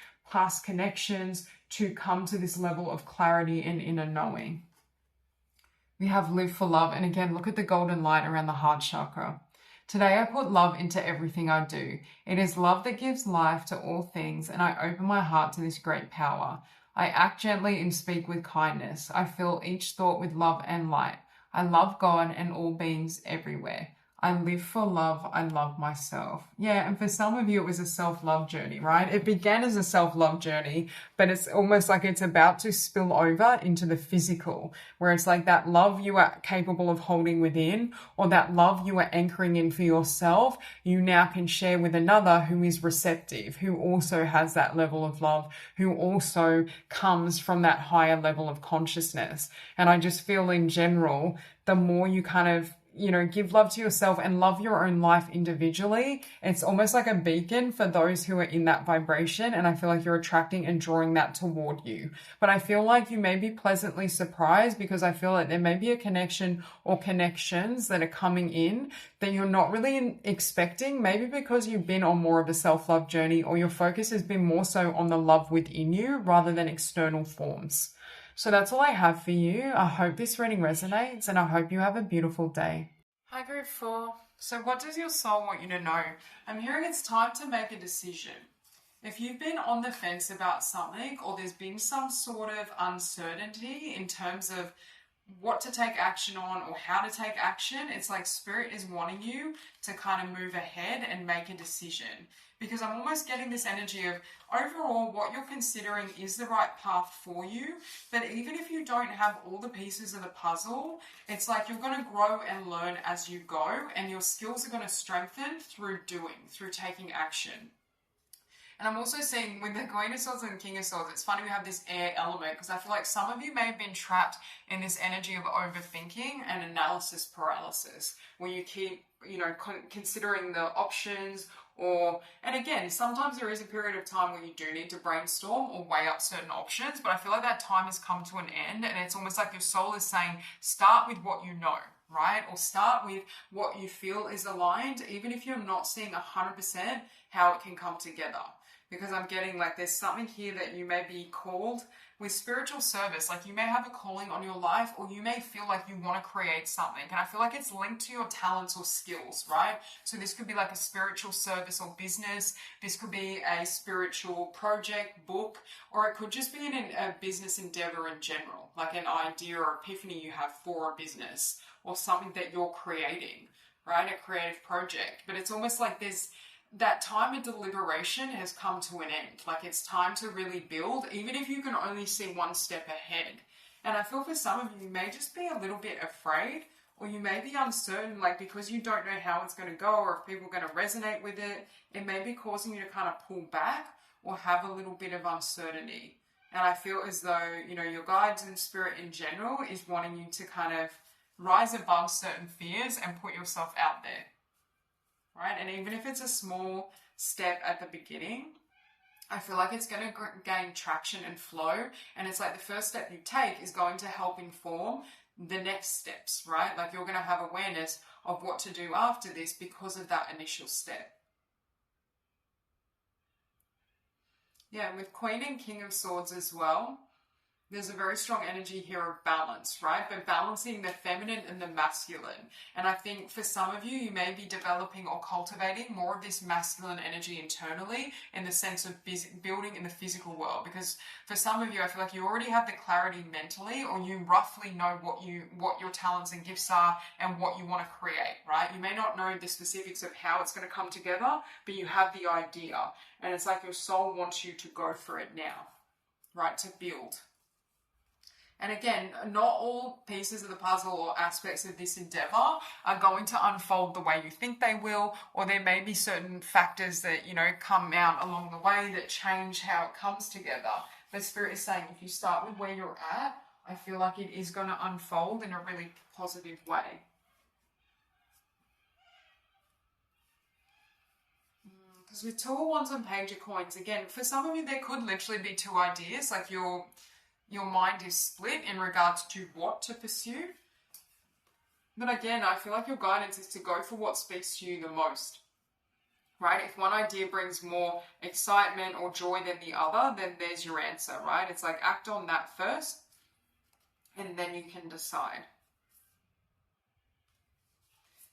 connections, to come to this level of clarity and inner knowing. We have live for love. And again, look at the golden light around the heart chakra. Today I put love into everything I do. It is love that gives life to all things, and I open my heart to this great power. I act gently and speak with kindness. I fill each thought with love and light. I love God and all beings everywhere. I live for love. I love myself. Yeah, and for some of you, it was a self-love journey, right? It began as a self-love journey, but it's almost like it's about to spill over into the physical, where it's like that love you are capable of holding within, or that love you are anchoring in for yourself, you now can share with another who is receptive, who also has that level of love, who also comes from that higher level of consciousness. And I just feel in general, the more you kind of give love to yourself and love your own life individually, it's almost like a beacon for those who are in that vibration. And I feel like you're attracting and drawing that toward you. But I feel like you may be pleasantly surprised, because I feel like there may be a connection or connections that are coming in that you're not really expecting, maybe because you've been on more of a self-love journey, or your focus has been more so on the love within you rather than external forms. So that's all I have for you. I hope this reading resonates, and I hope you have a beautiful day. Hi, Group 4. So what does your soul want you to know? I'm hearing it's time to make a decision. If you've been on the fence about something, or there's been some sort of uncertainty in terms of what to take action on or how to take action, it's like Spirit is wanting you to kind of move ahead and make a decision. Because I'm almost getting this energy of overall what you're considering is the right path for you. But even if you don't have all the pieces of the puzzle, it's like you're going to grow and learn as you go, and your skills are going to strengthen through doing, through taking action. And I'm also seeing with the Queen of Swords and the King of Swords, it's funny we have this air element, because I feel like some of you may have been trapped in this energy of overthinking and analysis paralysis, where you keep, considering the options, and again, sometimes there is a period of time where you do need to brainstorm or weigh up certain options, but I feel like that time has come to an end, and it's almost like your soul is saying, start with what you know, right? Or start with what you feel is aligned, even if you're not seeing 100% how it can come together. Because I'm getting like there's something here that you may be called with spiritual service. Like you may have a calling on your life, or you may feel like you want to create something. And I feel like it's linked to your talents or skills, right? So this could be like a spiritual service or business. This could be a spiritual project, book, or it could just be a business endeavor in general, like an idea or epiphany you have for a business or something that you're creating, right? A creative project. But it's almost like there's that time of deliberation has come to an end. Like it's time to really build, even if you can only see one step ahead. And I feel for some of you, you may just be a little bit afraid, or you may be uncertain, like because you don't know how it's going to go, or if people are going to resonate with it. It may be causing you to kind of pull back or have a little bit of uncertainty. And I feel as though, your guides and spirit in general is wanting you to kind of rise above certain fears and put yourself out there. Right? And even if it's a small step at the beginning, I feel like it's going to gain traction and flow. And it's like the first step you take is going to help inform the next steps, right? Like you're going to have awareness of what to do after this because of that initial step. Yeah, and with Queen and King of Swords as well, there's a very strong energy here of balance, right? But balancing the feminine and the masculine. And I think for some of you, you may be developing or cultivating more of this masculine energy internally in the sense of building in the physical world. Because for some of you, I feel like you already have the clarity mentally, or you roughly know what your talents and gifts are and what you want to create, right? You may not know the specifics of how it's going to come together, but you have the idea. And it's like your soul wants you to go for it now, right? To build. And again, not all pieces of the puzzle or aspects of this endeavor are going to unfold the way you think they will, or there may be certain factors that, come out along the way that change how it comes together. But Spirit is saying, if you start with where you're at, I feel like it is going to unfold in a really positive way. Because with Two of Wands and Page of Coins, again, for some of you, there could literally be two ideas, like your mind is split in regards to what to pursue. But again, I feel like your guidance is to go for what speaks to you the most, right? If one idea brings more excitement or joy than the other, then there's your answer, right? It's like act on that first, and then you can decide.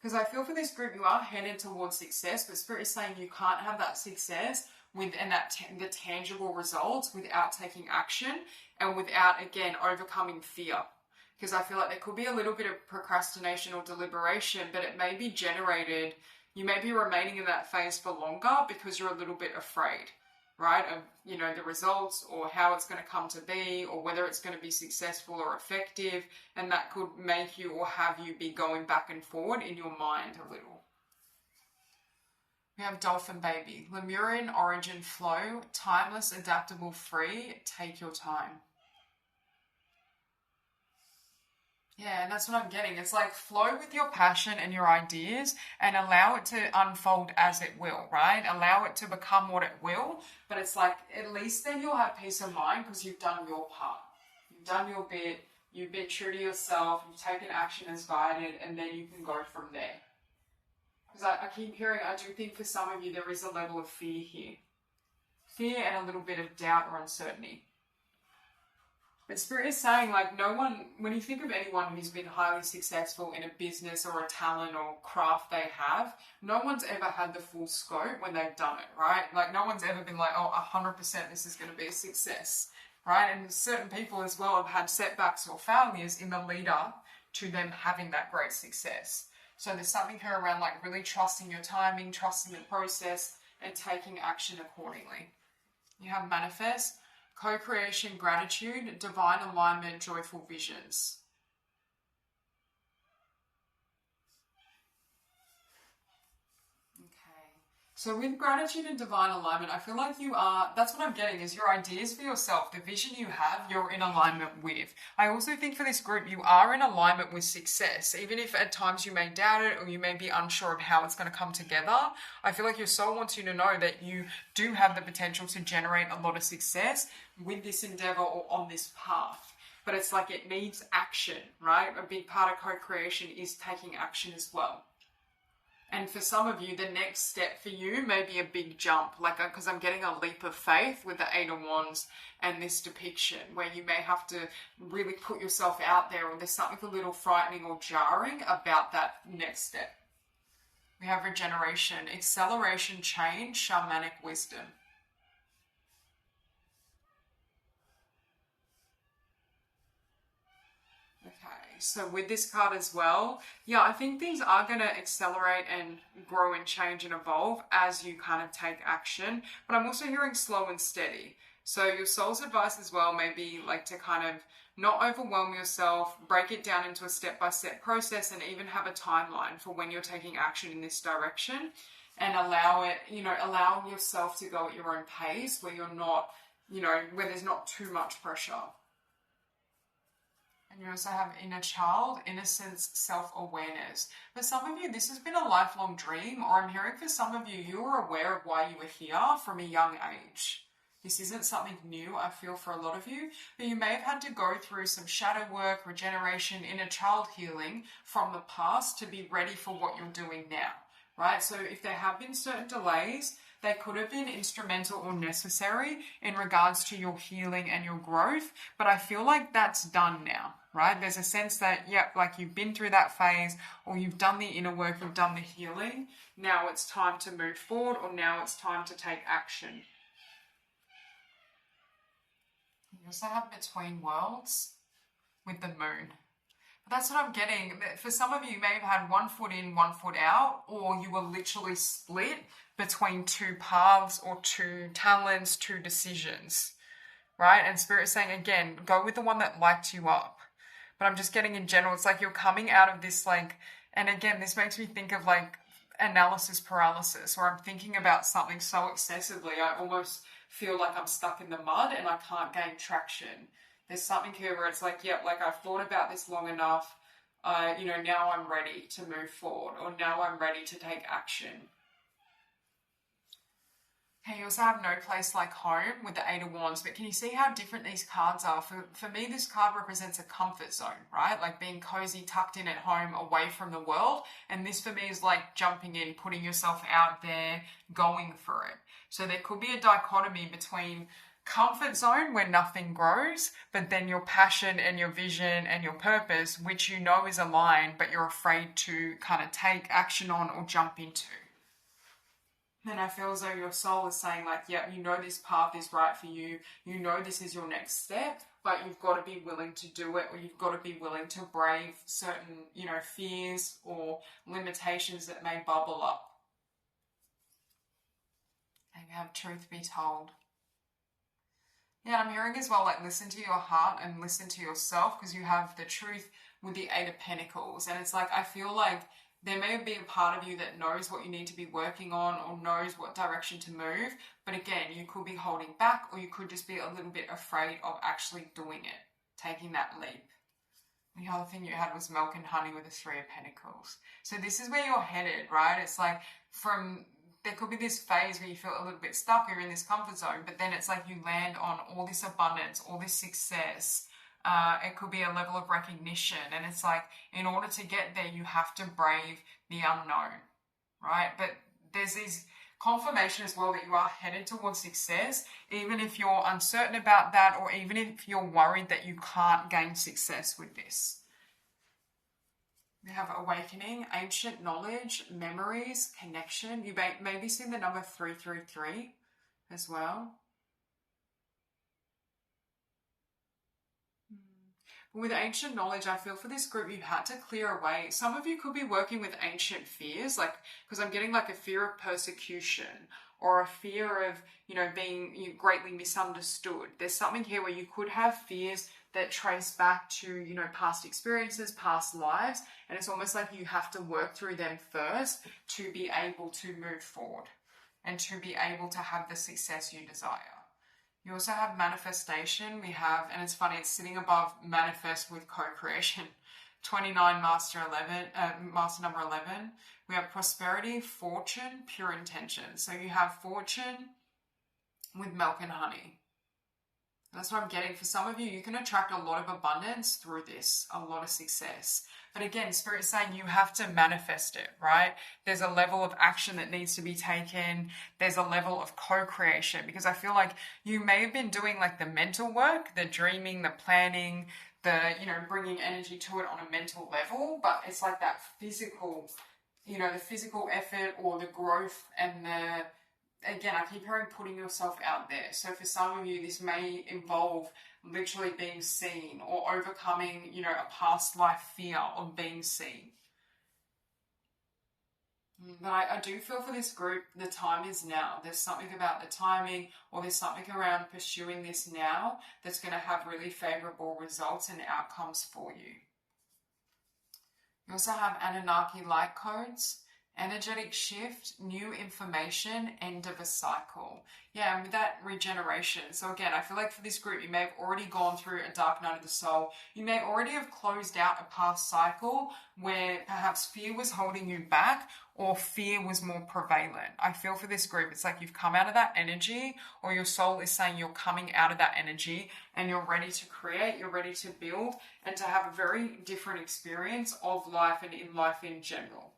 Because I feel for this group, you are headed towards success, but Spirit is saying you can't have that success the tangible results without taking action and without, again, overcoming fear. because I feel like there could be a little bit of procrastination or deliberation, but it may be generated, you may be remaining in that phase for longer because you're a little bit afraid, right, of, you know, the results or how it's going to come to be or whether it's going to be successful or effective, and that could make you or have you be going back and forward in your mind a little. We have Dolphin Baby, Lemurian origin flow, timeless, adaptable, free, take your time. Yeah, and that's what I'm getting. It's like flow with your passion and your ideas and allow it to unfold as it will, right? Allow it to become what it will. But it's like, at least then you'll have peace of mind because you've done your part. You've done your bit. You've been true to yourself. You've taken action as guided, and then you can go from there. Because I keep hearing, I do think for some of you there is a level of fear here. Fear and a little bit of doubt or uncertainty. But Spirit is saying, like, no one, when you think of anyone who's been highly successful in a business or a talent or craft they have, no one's ever had the full scope when they've done it, right? Like, no one's ever been like, oh, 100% this is going to be a success, right? And certain people as well have had setbacks or failures in the lead up to them having that great success. So there's something here around like really trusting your timing, trusting the process, and taking action accordingly. You have manifest, co-creation, gratitude, divine alignment, joyful visions. So with gratitude and divine alignment, I feel like you are, that's what I'm getting, is your ideas for yourself, the vision you have, you're in alignment with. I also think for this group, you are in alignment with success. Even if at times you may doubt it or you may be unsure of how it's going to come together, I feel like your soul wants you to know that you do have the potential to generate a lot of success with this endeavor or on this path. But it's like it needs action, right? A big part of co-creation is taking action as well. And for some of you, the next step for you may be a big jump, like because I'm getting a leap of faith with the Eight of Wands and this depiction, where you may have to really put yourself out there, or there's something a little frightening or jarring about that next step. We have regeneration, acceleration, change, shamanic wisdom. So with this card as well, yeah, I think things are going to accelerate and grow and change and evolve as you kind of take action. But I'm also hearing slow and steady. So your soul's advice as well may be like to kind of not overwhelm yourself, break it down into a step-by-step process, and even have a timeline for when you're taking action in this direction, and allow it, allowing yourself to go at your own pace where you're not, where there's not too much pressure. And you also have inner child, innocence, self-awareness. For some of you, this has been a lifelong dream, or I'm hearing for some of you, you are aware of why you were here from a young age. This isn't something new, I feel, for a lot of you, but you may have had to go through some shadow work, regeneration, inner child healing from the past to be ready for what you're doing now, right? So if there have been certain delays, they could have been instrumental or necessary in regards to your healing and your growth, but I feel like that's done now, right? There's a sense that, like you've been through that phase, or you've done the inner work, you've done the healing. Now it's time to move forward, or now it's time to take action. You also have between worlds with the moon. That's what I'm getting. For some of you, you may have had 1 foot in, 1 foot out, or you were literally split between two paths or two talents, two decisions, right? And Spirit is saying, again, go with the one that lights you up. But I'm just getting in general, it's like you're coming out of this, like, and again, this makes me think of like analysis paralysis, where I'm thinking about something so excessively, I almost feel like I'm stuck in the mud and I can't gain traction. There's something here where it's like, I've thought about this long enough, now I'm ready to move forward, or now I'm ready to take action. Okay, you also have no place like home with the Eight of Wands, but can you see how different these cards are? For me, this card represents a comfort zone, right? Like being cozy, tucked in at home, away from the world. And this for me is like jumping in, putting yourself out there, going for it. So there could be a dichotomy between comfort zone where nothing grows, but then your passion and your vision and your purpose, which you know is aligned, but you're afraid to kind of take action on or jump into. Then I feel as though your soul is saying like, you know this path is right for you. You know this is your next step. but you've got to be willing to do it, or you've got to be willing to brave certain, you know, fears or limitations that may bubble up. And you have truth be told. Yeah, I'm hearing as well, like, listen to your heart and listen to yourself, because you have the truth with the Eight of Pentacles. And it's like, I feel like there may be a part of you that knows what you need to be working on or knows what direction to move. But again, you could be holding back, or you could just be a little bit afraid of actually doing it, taking that leap. The other thing you had was milk and honey with the Three of Pentacles. So this is where you're headed, right? It's like there could be this phase where you feel a little bit stuck, you're in this comfort zone, but then it's like you land on all this abundance, all this success. It could be a level of recognition, and it's like, in order to get there, you have to brave the unknown, right? But there's these confirmation as well that you are headed towards success, even if you're uncertain about that, or even if you're worried that you can't gain success with this. We have awakening, ancient knowledge, memories, connection. You may maybe see the number 333 as well. With ancient knowledge, I feel for this group, you had to clear away. Some of you could be working with ancient fears, like, because I'm getting like a fear of persecution, or a fear of, you know, being greatly misunderstood. There's something here where you could have fears that trace back to, you know, past experiences, past lives. And it's almost like you have to work through them first to be able to move forward and to be able to have the success you desire. You also have manifestation. We have, and it's funny, it's sitting above manifest with co-creation. 29, master number 11. We have prosperity, fortune, pure intention. So you have fortune with milk and honey. That's what I'm getting. For some of you, you can attract a lot of abundance through this, a lot of success. But again, Spirit is saying you have to manifest it, right? There's a level of action that needs to be taken. There's a level of co-creation, because I feel like you may have been doing like the mental work, the dreaming, the planning, the, you know, bringing energy to it on a mental level, but it's like that physical, you know, the physical effort or the growth and the, again, I keep hearing putting yourself out there. So for some of you, this may involve literally being seen, or overcoming, you know, a past life fear of being seen. But I do feel for this group, the time is now. There's something about the timing, or there's something around pursuing this now that's going to have really favorable results and outcomes for you. You also have Anunnaki light codes. Energetic shift, new information, end of a cycle. Yeah, and with that, regeneration. So again, I feel like for this group, you may have already gone through a dark night of the soul. You may already have closed out a past cycle where perhaps fear was holding you back, or fear was more prevalent. I feel for this group, it's like you've come out of that energy, or your soul is saying you're coming out of that energy and you're ready to create, you're ready to build, and to have a very different experience of life and in life in general.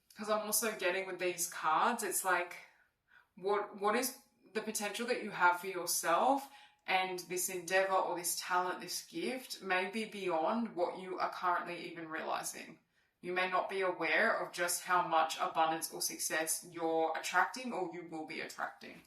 Because I'm also getting with these cards, it's like, what is the potential that you have for yourself, and this endeavor or this talent, this gift may be beyond what you are currently even realizing. You may not be aware of just how much abundance or success you're attracting, or you will be attracting.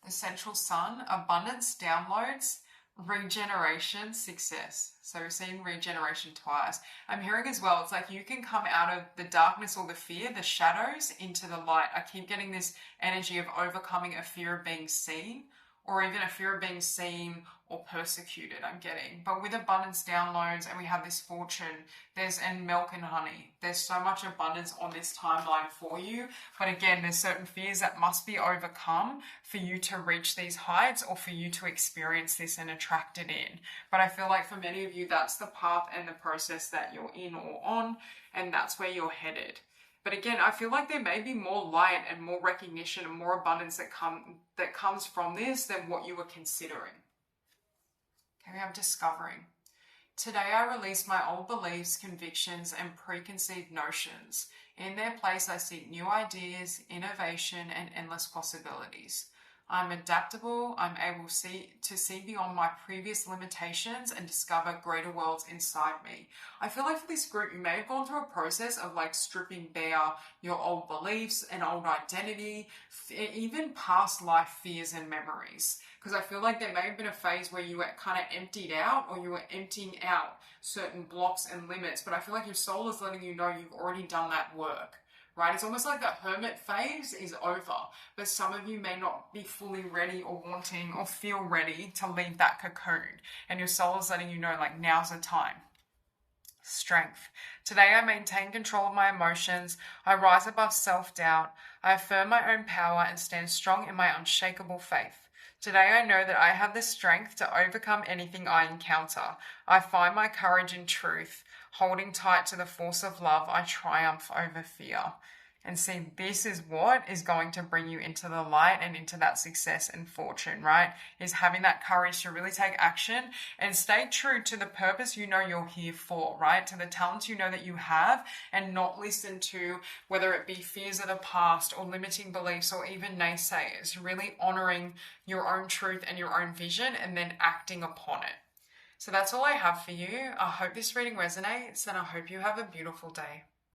The central sun, abundance, downloads, regeneration, success. So we're seeing regeneration twice. I'm hearing as well, it's like you can come out of the darkness or the fear, the shadows, into the light. I keep getting this energy of overcoming a fear of being seen, or even a fear of being seen or persecuted, I'm getting. But with abundance downloads, and we have this fortune, and milk and honey. There's so much abundance on this timeline for you. But again, there's certain fears that must be overcome for you to reach these heights, or for you to experience this and attract it in. But I feel like for many of you, that's the path and the process that you're in or on, and that's where you're headed. But again, I feel like there may be more light and more recognition and more abundance that comes from this than what you were considering. Okay, we have discovering. Today I release my old beliefs, convictions, and preconceived notions. In their place, I seek new ideas, innovation, and endless possibilities. I'm adaptable. I'm able to see beyond my previous limitations and discover greater worlds inside me. I feel like for this group, you may have gone through a process of like stripping bare your old beliefs and old identity, even past life fears and memories. Because I feel like there may have been a phase where you were kind of emptied out, or you were emptying out certain blocks and limits, but I feel like your soul is letting you know you've already done that work. Right? It's almost like that hermit phase is over, but some of you may not be fully ready or wanting or feel ready to leave that cocoon, and your soul is letting you know, like, now's the time. Strength. Today I maintain control of my emotions. I rise above self-doubt. I affirm my own power and stand strong in my unshakable faith. Today I know that I have the strength to overcome anything I encounter. I find my courage in truth. Holding tight to the force of love, I triumph over fear. And see, this is what is going to bring you into the light and into that success and fortune, right? Is having that courage to really take action and stay true to the purpose you know you're here for, right? To the talents you know that you have, and not listen to whether it be fears of the past or limiting beliefs or even naysayers. Really honoring your own truth and your own vision and then acting upon it. So that's all I have for you. I hope this reading resonates, and I hope you have a beautiful day.